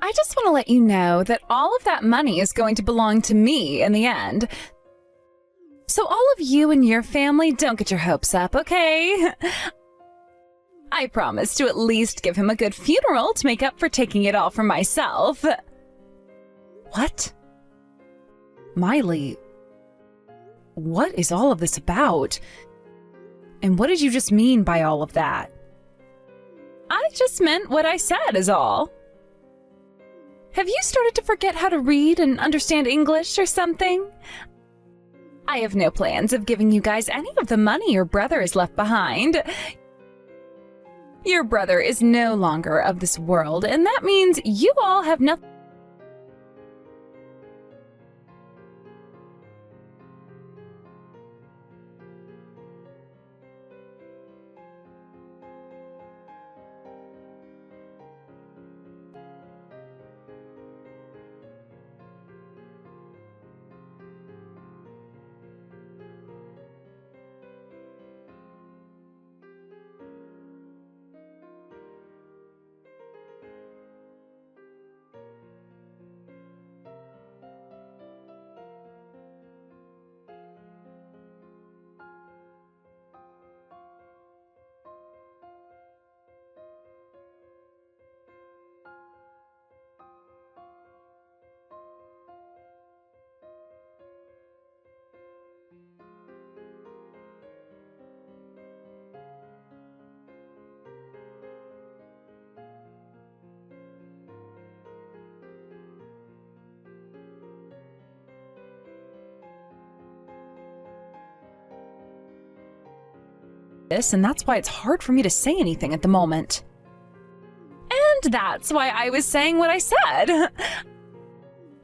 I just want to let you know that all of that money is going to belong to me in the end. So all of you and your family, don't get your hopes up, okay? I promise to at least give him a good funeral to make up for taking it all from myself. What? Miley, what is all of this about? And what did you just mean by all of that? I just meant what I said is all. Have you started to forget how to read and understand English or something? I have no plans of giving you guys any of the money your brother has left behind. Your brother is no longer of this world, and that means you all have nothing. This, and that's why it's hard for me to say anything at the moment. And that's why I was saying what I said.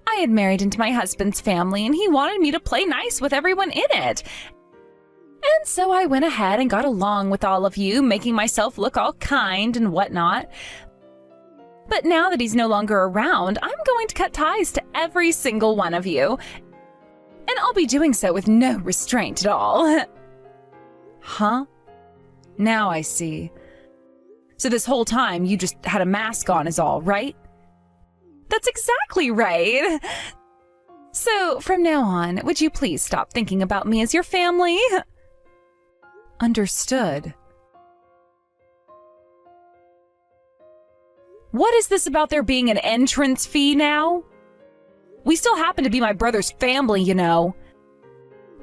I had married into my husband's family, and he wanted me to play nice with everyone in it. And so I went ahead and got along with all of you, making myself look all kind and whatnot. But now that he's no longer around, I'm going to cut ties to every single one of you. And I'll be doing so with no restraint at all. Huh? Now I see. So this whole time you just had a mask on is all, right? That's exactly right. So from now on, would you please stop thinking about me as your family? Understood. What is this about there being an entrance fee now? We still happen to be my brother's family, you know.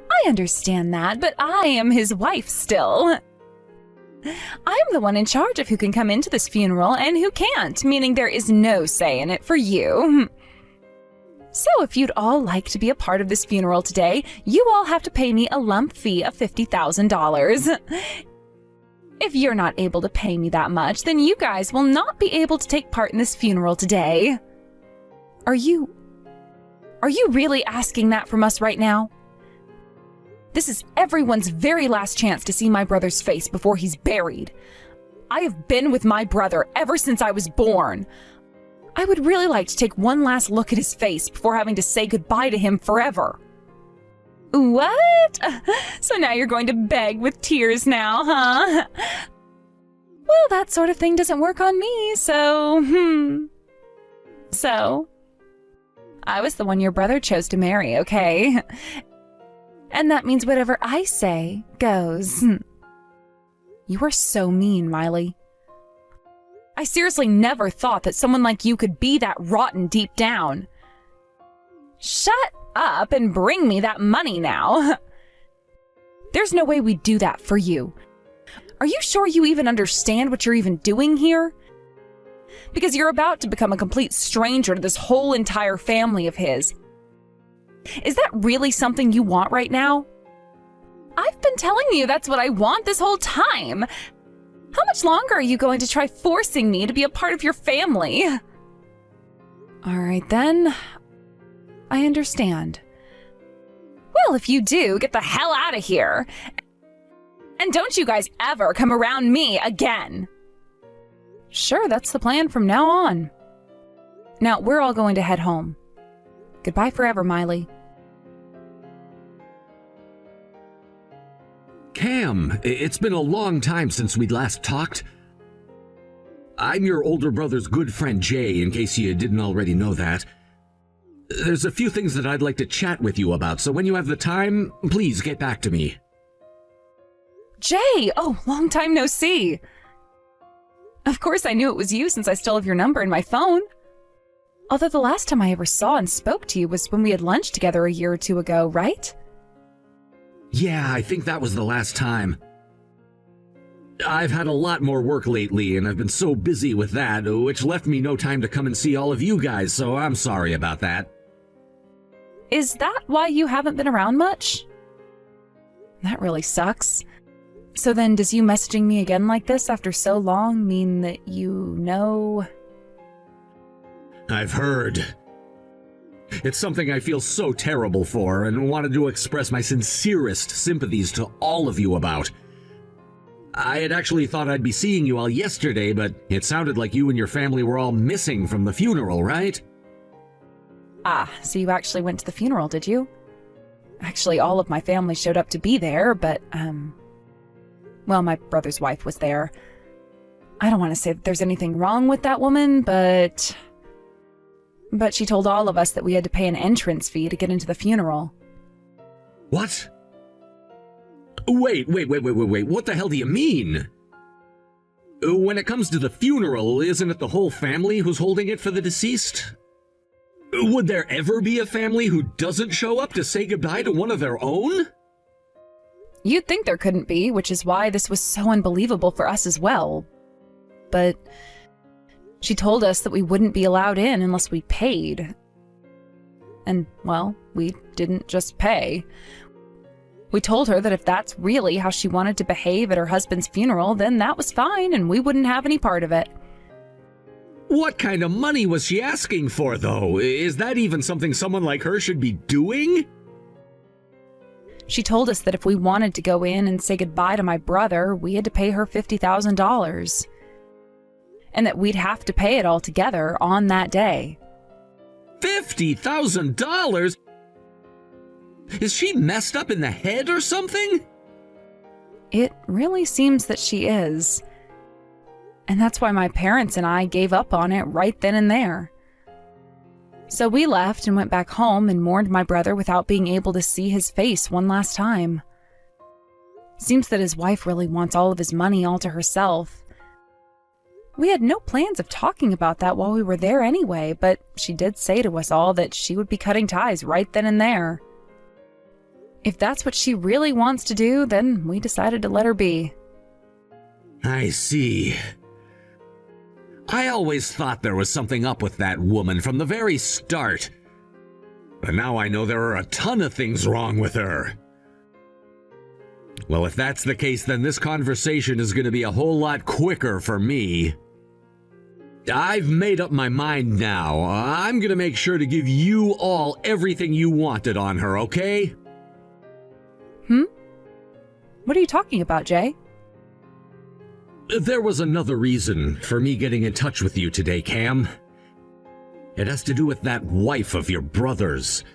I understand that, but I am his wife still. I'm the one in charge of who can come into this funeral and who can't, meaning there is no say in it for you. So if you'd all like to be a part of this funeral today, you all have to pay me a lump fee of $50,000. If you're not able to pay me that much, then you guys will not be able to take part in this funeral today. Are you really asking that from us right now? This is everyone's very last chance to see my brother's face before he's buried. I have been with my brother ever since I was born. I would really like to take one last look at his face before having to say goodbye to him forever. What? So now you're going to beg with tears now, huh? Well, that sort of thing doesn't work on me, so, So, I was the one your brother chose to marry, okay? And that means whatever I say goes. You are so mean, Miley. I seriously never thought that someone like you could be that rotten deep down. Shut up and bring me that money now. There's no way we'd do that for you. Are you sure you even understand what you're even doing here? Because you're about to become a complete stranger to this whole entire family of his. Is that really something you want right now? I've been telling you that's what I want this whole time. How much longer are you going to try forcing me to be a part of your family? All right then. I understand. Well, if you do, get the hell out of here. And don't you guys ever come around me again. Sure, that's the plan from now on. Now, we're all going to head home. Goodbye forever, Miley. Cam, it's been a long time since we last talked. I'm your older brother's good friend Jay, in case you didn't already know that. There's a few things that I'd like to chat with you about, so when you have the time, please get back to me. Jay! Oh, long time no see. Of course I knew it was you since I still have your number in my phone. Although the last time I ever saw and spoke to you was when we had lunch together a year or two ago, right? Yeah, I think that was the last time. I've had a lot more work lately, and I've been so busy with that, which left me no time to come and see all of you guys, so I'm sorry about that. Is that why you haven't been around much? That really sucks. So then, does you messaging me again like this after so long mean that you know? I've heard. It's something I feel so terrible for, and wanted to express my sincerest sympathies to all of you about. I had actually thought I'd be seeing you all yesterday, but it sounded like you and your family were all missing from the funeral, right? Ah, so you actually went to the funeral, did you? Actually, all of my family showed up to be there, but, well, my brother's wife was there. I don't want to say that there's anything wrong with that woman, but she told all of us that we had to pay an entrance fee to get into the funeral. What? Wait, what the hell do you mean? When it comes to the funeral, isn't it the whole family who's holding it for the deceased? Would there ever be a family who doesn't show up to say goodbye to one of their own? You'd think there couldn't be, which is why this was so unbelievable for us as well. But she told us that we wouldn't be allowed in unless we paid. And, well, we didn't just pay. We told her that if that's really how she wanted to behave at her husband's funeral, then that was fine and we wouldn't have any part of it. What kind of money was she asking for, though? Is that even something someone like her should be doing? She told us that if we wanted to go in and say goodbye to my brother, we had to pay her $50,000. And that we'd have to pay it all together on that day. $50,000? Is she messed up in the head or something? It really seems that she is. And that's why my parents and I gave up on it right then and there. So we left and went back home and mourned my brother without being able to see his face one last time. Seems that his wife really wants all of his money all to herself. We had no plans of talking about that while we were there anyway, but she did say to us all that she would be cutting ties right then and there. If that's what she really wants to do, then we decided to let her be. I see. I always thought there was something up with that woman from the very start. But now I know there are a ton of things wrong with her. Well, if that's the case, then this conversation is going to be a whole lot quicker for me. I've made up my mind now. I'm going to make sure to give you all everything you wanted on her, okay? What are you talking about, Jay? There was another reason for me getting in touch with you today, Cam. It has to do with that wife of your brother's.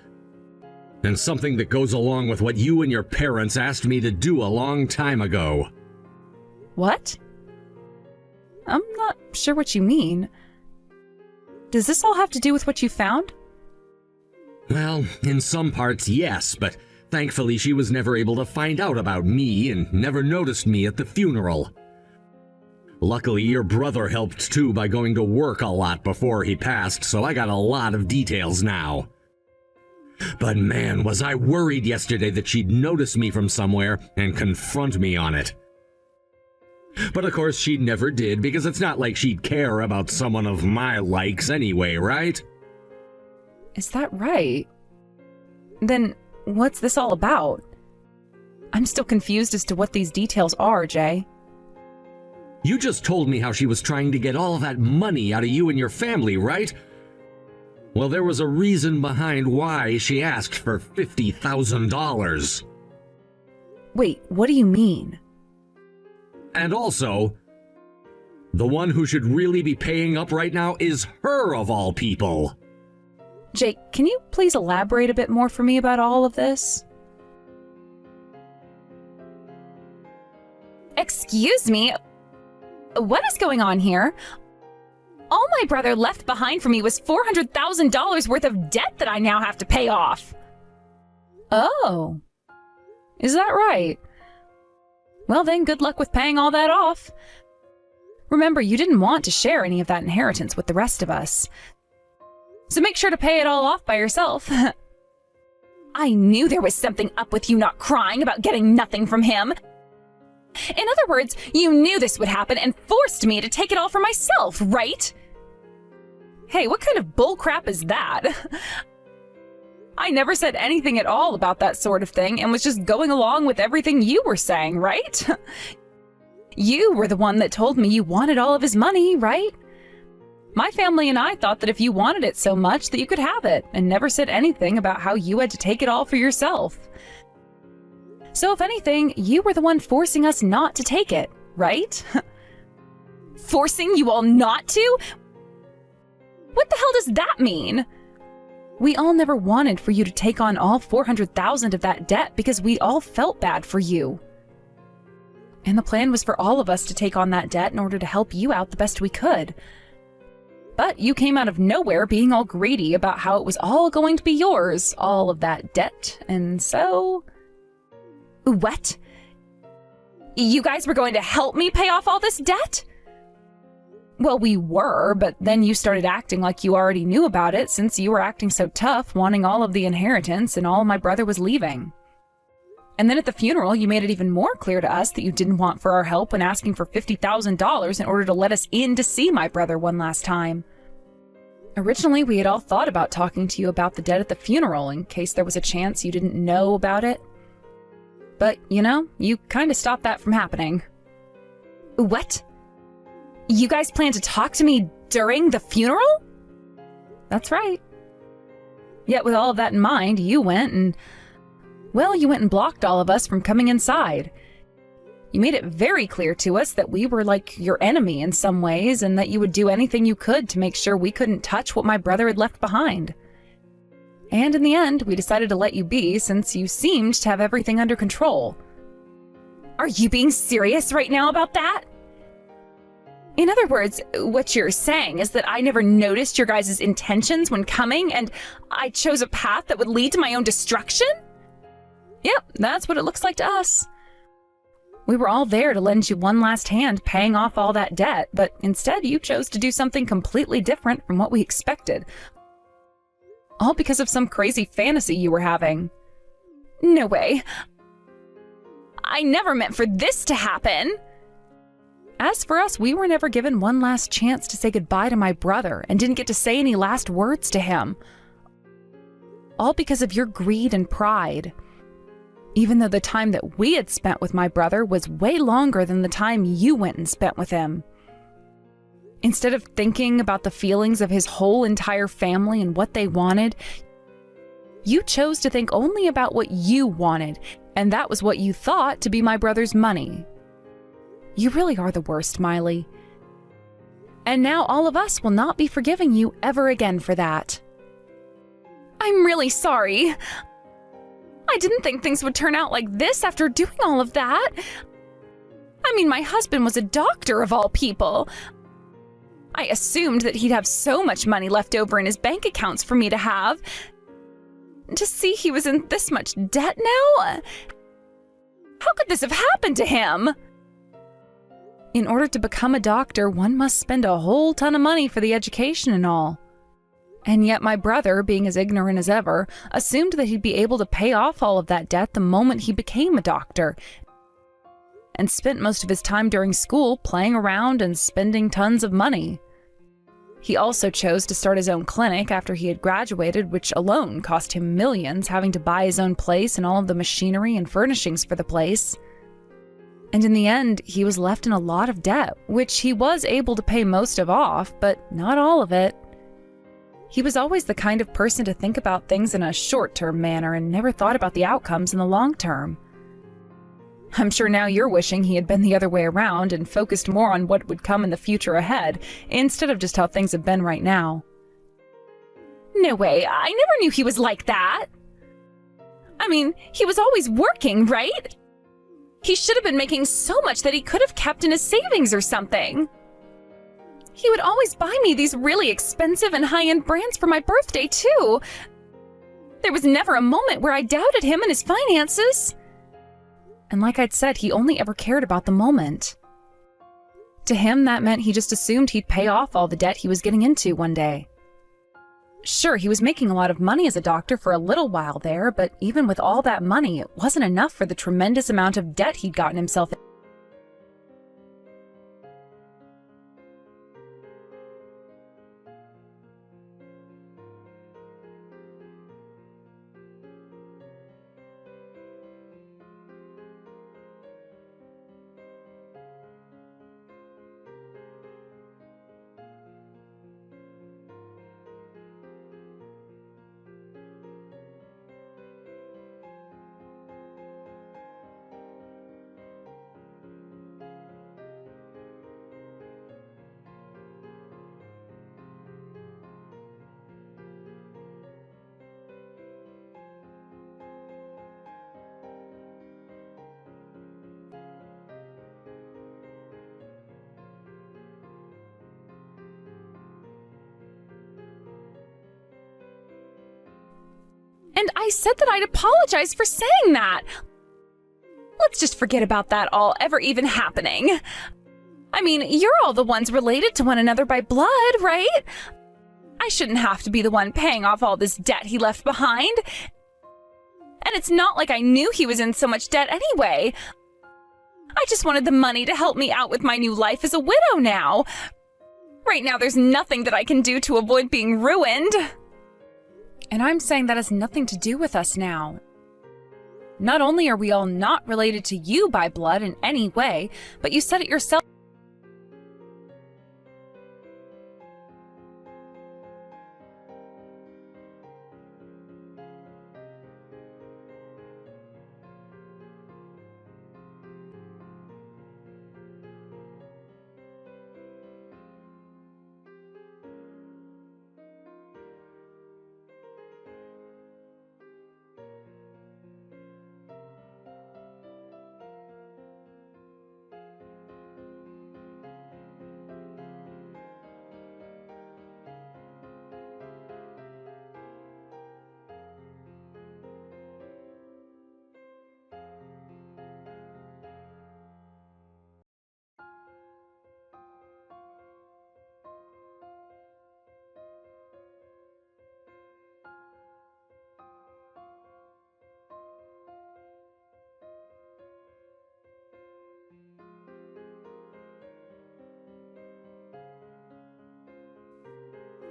And something that goes along with what you and your parents asked me to do a long time ago. What? I'm not sure what you mean. Does this all have to do with what you found? Well, in some parts, yes, but thankfully she was never able to find out about me and never noticed me at the funeral. Luckily, your brother helped too by going to work a lot before he passed, so I got a lot of details now. But man, was I worried yesterday that she'd notice me from somewhere and confront me on it. But of course she never did, because it's not like she'd care about someone of my likes anyway, right? Is that right? Then what's this all about? I'm still confused as to what these details are, Jay. You just told me how she was trying to get all that money out of you and your family, right? Well, there was a reason behind why she asked for $50,000. Wait, what do you mean? And also, the one who should really be paying up right now is her of all people. Jay, can you please elaborate a bit more for me about all of this? Excuse me? What is going on here? All my brother left behind for me was $400,000 worth of debt that I now have to pay off. Oh, is that right? Well then, good luck with paying all that off. Remember, you didn't want to share any of that inheritance with the rest of us. So make sure to pay it all off by yourself. I knew there was something up with you not crying about getting nothing from him. In other words, you knew this would happen and forced me to take it all for myself, right? Hey, what kind of bullcrap is that? I never said anything at all about that sort of thing and was just going along with everything you were saying, right? You were the one that told me you wanted all of his money, right? My family and I thought that if you wanted it so much that you could have it, and never said anything about how you had to take it all for yourself. So if anything, you were the one forcing us not to take it, right? Forcing you all not to? What the hell does that mean? We all never wanted for you to take on all $400,000 of that debt because we all felt bad for you. And the plan was for all of us to take on that debt in order to help you out the best we could. But you came out of nowhere being all greedy about how it was all going to be yours, all of that debt, and so... What? You guys were going to help me pay off all this debt? Well, we were, but then you started acting like you already knew about it since you were acting so tough, wanting all of the inheritance and all my brother was leaving. And then at the funeral, you made it even more clear to us that you didn't want for our help when asking for $50,000 in order to let us in to see my brother one last time. Originally, we had all thought about talking to you about the debt at the funeral in case there was a chance you didn't know about it. But, you know, you kind of stopped that from happening. What? You guys plan to talk to me during the funeral? That's right. Yet with all of that in mind, you went and blocked all of us from coming inside. You made it very clear to us that we were like your enemy in some ways and that you would do anything you could to make sure we couldn't touch what my brother had left behind. And in the end, we decided to let you be since you seemed to have everything under control. Are you being serious right now about that? In other words, what you're saying is that I never noticed your guys' intentions when coming and I chose a path that would lead to my own destruction? Yep, that's what it looks like to us. We were all there to lend you one last hand paying off all that debt, but instead you chose to do something completely different from what we expected. All because of some crazy fantasy you were having. No way. I never meant for this to happen. As for us, we were never given one last chance to say goodbye to my brother and didn't get to say any last words to him. All because of your greed and pride. Even though the time that we had spent with my brother was way longer than the time you went and spent with him. Instead of thinking about the feelings of his whole entire family and what they wanted, you chose to think only about what you wanted, and that was what you thought to be my brother's money. You really are the worst, Miley. And now all of us will not be forgiving you ever again for that. I'm really sorry. I didn't think things would turn out like this after doing all of that. I mean, my husband was a doctor of all people. I assumed that he'd have so much money left over in his bank accounts for me to have. To see he was in this much debt now? How could this have happened to him? In order to become a doctor, one must spend a whole ton of money for the education and all. And yet my brother, being as ignorant as ever, assumed that he'd be able to pay off all of that debt the moment he became a doctor, and spent most of his time during school playing around and spending tons of money. He also chose to start his own clinic after he had graduated, which alone cost him millions, having to buy his own place and all of the machinery and furnishings for the place. And in the end, he was left in a lot of debt, which he was able to pay most of off, but not all of it. He was always the kind of person to think about things in a short-term manner and never thought about the outcomes in the long term. I'm sure now you're wishing he had been the other way around and focused more on what would come in the future ahead, instead of just how things have been right now. No way, I never knew he was like that. I mean, he was always working, right? He should have been making so much that he could have kept in his savings or something. He would always buy me these really expensive and high-end brands for my birthday, too. There was never a moment where I doubted him and his finances. And like I'd said, he only ever cared about the moment. To him, that meant he just assumed he'd pay off all the debt he was getting into one day. Sure, he was making a lot of money as a doctor for a little while there, but even with all that money, it wasn't enough for the tremendous amount of debt he'd gotten himself in. And I said that I'd apologize for saying that. Let's just forget about that all ever even happening. I mean, you're all the ones related to one another by blood, right? I shouldn't have to be the one paying off all this debt he left behind. And it's not like I knew he was in so much debt anyway. I just wanted the money to help me out with my new life as a widow now. Right now, there's nothing that I can do to avoid being ruined. And I'm saying that has nothing to do with us now. Not only are we all not related to you by blood in any way, but you said it yourself.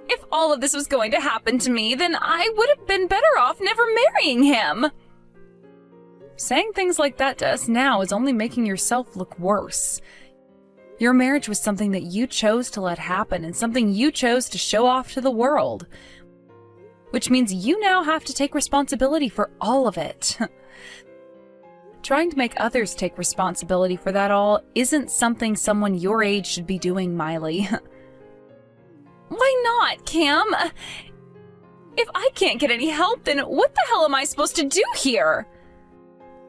If all of this was going to happen to me, then I would have been better off never marrying him. Saying things like that to us now is only making yourself look worse. Your marriage was something that you chose to let happen and something you chose to show off to the world. Which means you now have to take responsibility for all of it. Trying to make others take responsibility for that all isn't something someone your age should be doing, Miley. Why not, Cam? If I can't get any help, then what the hell am I supposed to do here?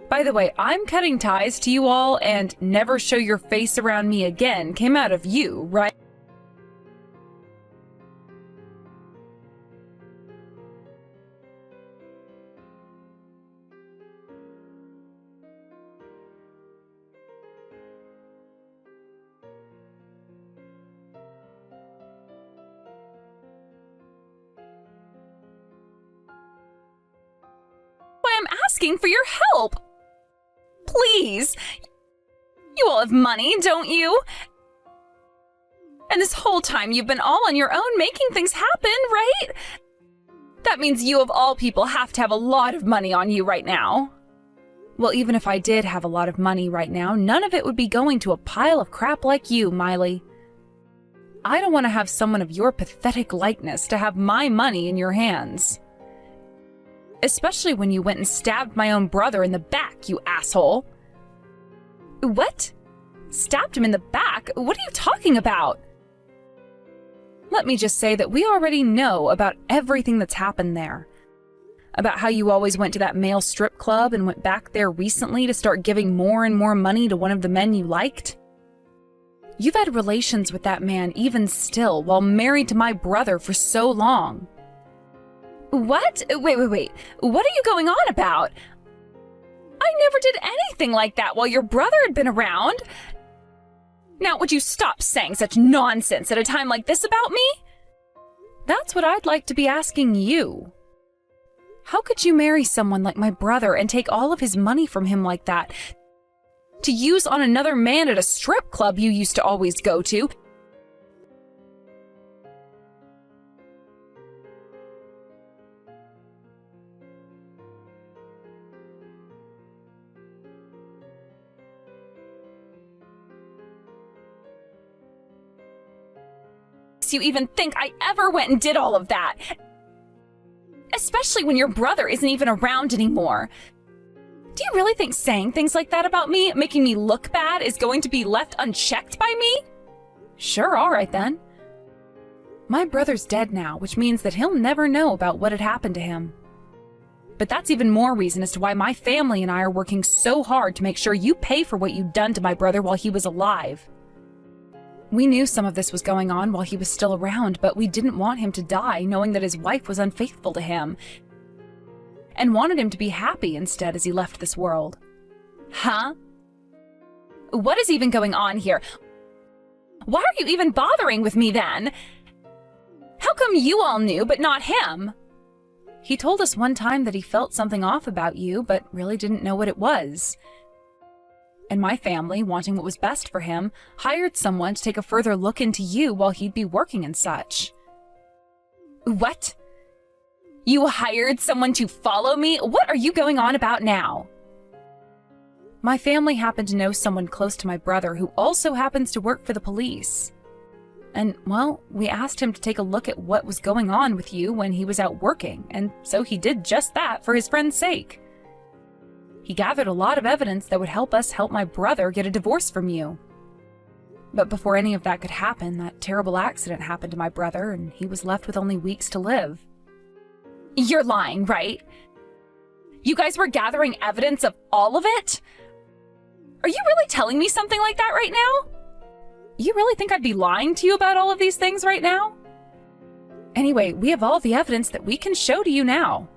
By the way, I'm cutting ties to you all, and never show your face around me again came out of you, right? Why, I'm asking for your help. Please. You all have money, don't you? And this whole time you've been all on your own making things happen, right? That means you of all people have to have a lot of money on you right now. Well, even if I did have a lot of money right now, none of it would be going to a pile of crap like you, Miley. I don't want to have someone of your pathetic likeness to have my money in your hands. Especially when you went and stabbed my own brother in the back, you asshole. What? Stabbed him in the back? What are you talking about? Let me just say that we already know about everything that's happened there. About how you always went to that male strip club and went back there recently to start giving more and more money to one of the men you liked. You've had relations with that man even still while married to my brother for so long. What? Wait. What are you going on about? I never did anything like that while your brother had been around. Now, would you stop saying such nonsense at a time like this about me? That's what I'd like to be asking you. How could you marry someone like my brother and take all of his money from him like that to use on another man at a strip club you used to always go to? You even think I ever went and did all of that? Especially when your brother isn't even around anymore. Do you really think saying things like that about me, making me look bad, is going to be left unchecked by me? Sure, all right then. My brother's dead now, which means that he'll never know about what had happened to him. But that's even more reason as to why my family and I are working so hard to make sure you pay for what you've done to my brother while he was alive. We knew some of this was going on while he was still around, but we didn't want him to die knowing that his wife was unfaithful to him, and wanted him to be happy instead as he left this world. Huh? What is even going on here? Why are you even bothering with me then? How come you all knew, but not him? He told us one time that he felt something off about you, but really didn't know what it was. And my family, wanting what was best for him, hired someone to take a further look into you while he'd be working and such. What? You hired someone to follow me? What are you going on about now? My family happened to know someone close to my brother who also happens to work for the police. And, well, we asked him to take a look at what was going on with you when he was out working, and so he did just that for his friend's sake. He gathered a lot of evidence that would help us help my brother get a divorce from you. But before any of that could happen, that terrible accident happened to my brother, and he was left with only weeks to live. You're lying, right? You guys were gathering evidence of all of it? Are you really telling me something like that right now? You really think I'd be lying to you about all of these things right now? Anyway, we have all the evidence that we can show to you now.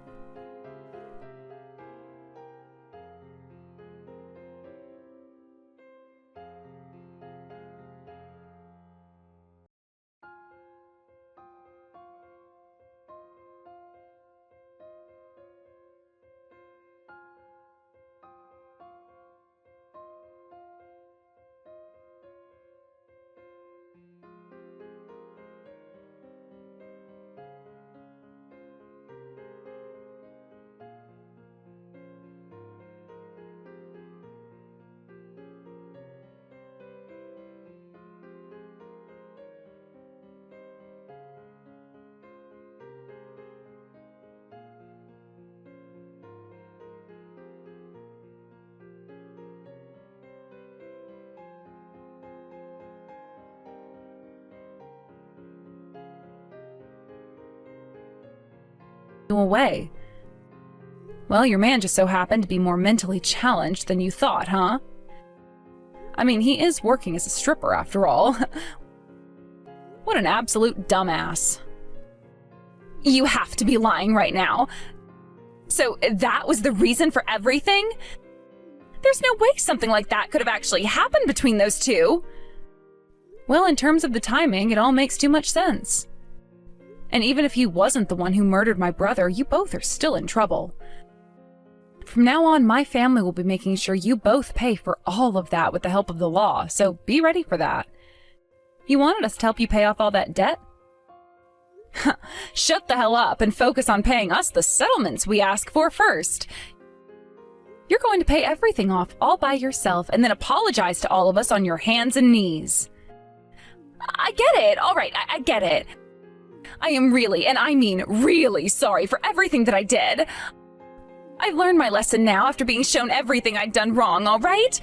Away. Well, your man just so happened to be more mentally challenged than you thought, huh? I mean, he is working as a stripper after all. What an absolute dumbass. You have to be lying right now. So that was the reason for everything? There's no way something like that could have actually happened between those two. Well, in terms of the timing, it all makes too much sense. And even if he wasn't the one who murdered my brother, you both are still in trouble. From now on, my family will be making sure you both pay for all of that with the help of the law, so be ready for that. You wanted us to help you pay off all that debt? Shut the hell up and focus on paying us the settlements we ask for first. You're going to pay everything off all by yourself and then apologize to all of us on your hands and knees. I get it. All right, I get it. I am really, and I mean really, sorry for everything that I did. I've learned my lesson now after being shown everything I'd done wrong, all right?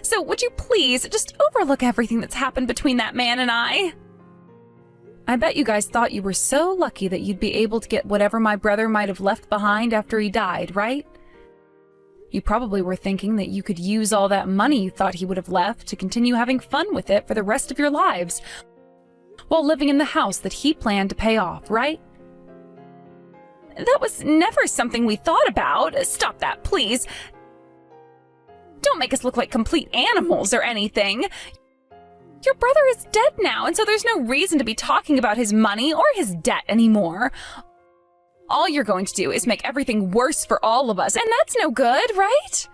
So would you please just overlook everything that's happened between that man and I? I bet you guys thought you were so lucky that you'd be able to get whatever my brother might have left behind after he died, right? You probably were thinking that you could use all that money you thought he would have left to continue having fun with it for the rest of your lives, while living in the house that he planned to pay off, right? That was never something we thought about. Stop that, please. Don't make us look like complete animals or anything. Your brother is dead now, and so there's no reason to be talking about his money or his debt anymore. All you're going to do is make everything worse for all of us, and that's no good, right?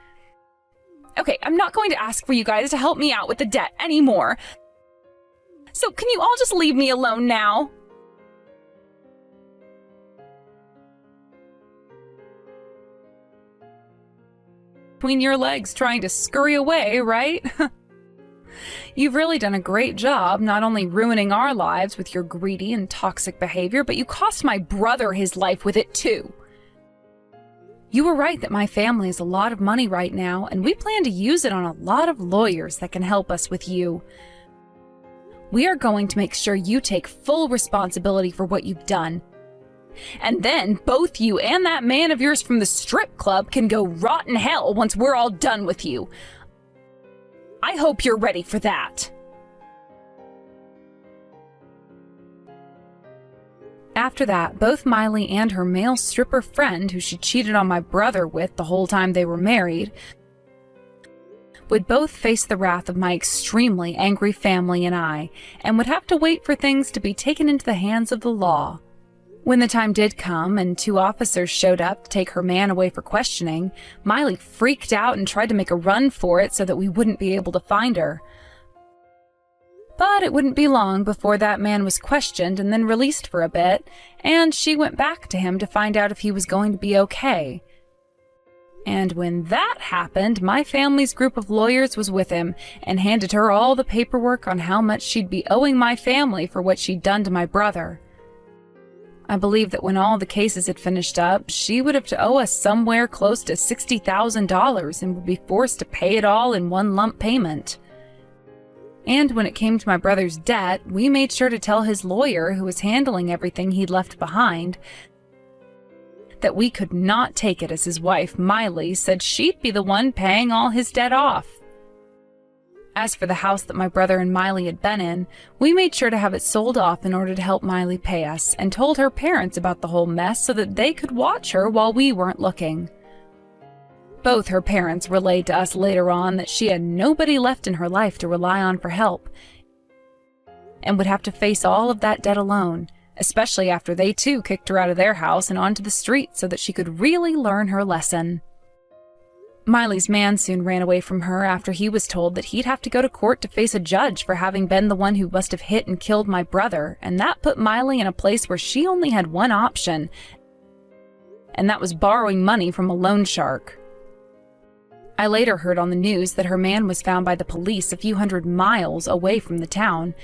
Okay, I'm not going to ask for you guys to help me out with the debt anymore. So can you all just leave me alone now? Between your legs trying to scurry away, right? You've really done a great job not only ruining our lives with your greedy and toxic behavior, but you cost my brother his life with it too. You were right that my family has a lot of money right now, and we plan to use it on a lot of lawyers that can help us with you. We are going to make sure you take full responsibility for what you've done. And then both you and that man of yours from the strip club can go rot in hell once we're all done with you. I hope you're ready for that. After that, both Miley and her male stripper friend, who she cheated on my brother with the whole time they were married, would both face the wrath of my extremely angry family and I, and would have to wait for things to be taken into the hands of the law. When the time did come and 2 officers showed up to take her man away for questioning, Miley freaked out and tried to make a run for it so that we wouldn't be able to find her. But it wouldn't be long before that man was questioned and then released for a bit, and she went back to him to find out if he was going to be okay. And when that happened, my family's group of lawyers was with him and handed her all the paperwork on how much she'd be owing my family for what she'd done to my brother. I believe that when all the cases had finished up, she would have to owe us somewhere close to $60,000 and would be forced to pay it all in one lump payment. And when it came to my brother's debt, we made sure to tell his lawyer, who was handling everything he'd left behind, that we could not take it, as his wife, Miley, said she'd be the one paying all his debt off. As for the house that my brother and Miley had been in, we made sure to have it sold off in order to help Miley pay us, and told her parents about the whole mess so that they could watch her while we weren't looking. Both her parents relayed to us later on that she had nobody left in her life to rely on for help, and would have to face all of that debt alone, especially after they too kicked her out of their house and onto the street so that she could really learn her lesson. Miley's man soon ran away from her after he was told that he'd have to go to court to face a judge for having been the one who must have hit and killed my brother, and that put Miley in a place where she only had one option, and that was borrowing money from a loan shark. I later heard on the news that her man was found by the police a few hundred miles away from the town,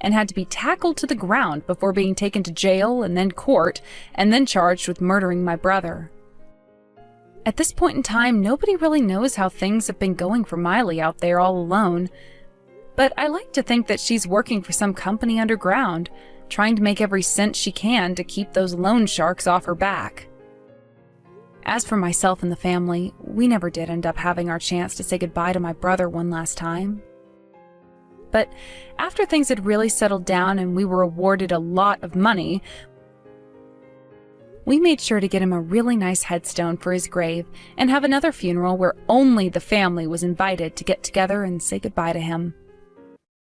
and had to be tackled to the ground before being taken to jail and then court, and then charged with murdering my brother. At this point in time, nobody really knows how things have been going for Miley out there all alone, but I like to think that she's working for some company underground, trying to make every cent she can to keep those loan sharks off her back. As for myself and the family, we never did end up having our chance to say goodbye to my brother one last time. But after things had really settled down and we were awarded a lot of money, we made sure to get him a really nice headstone for his grave and have another funeral where only the family was invited to get together and say goodbye to him.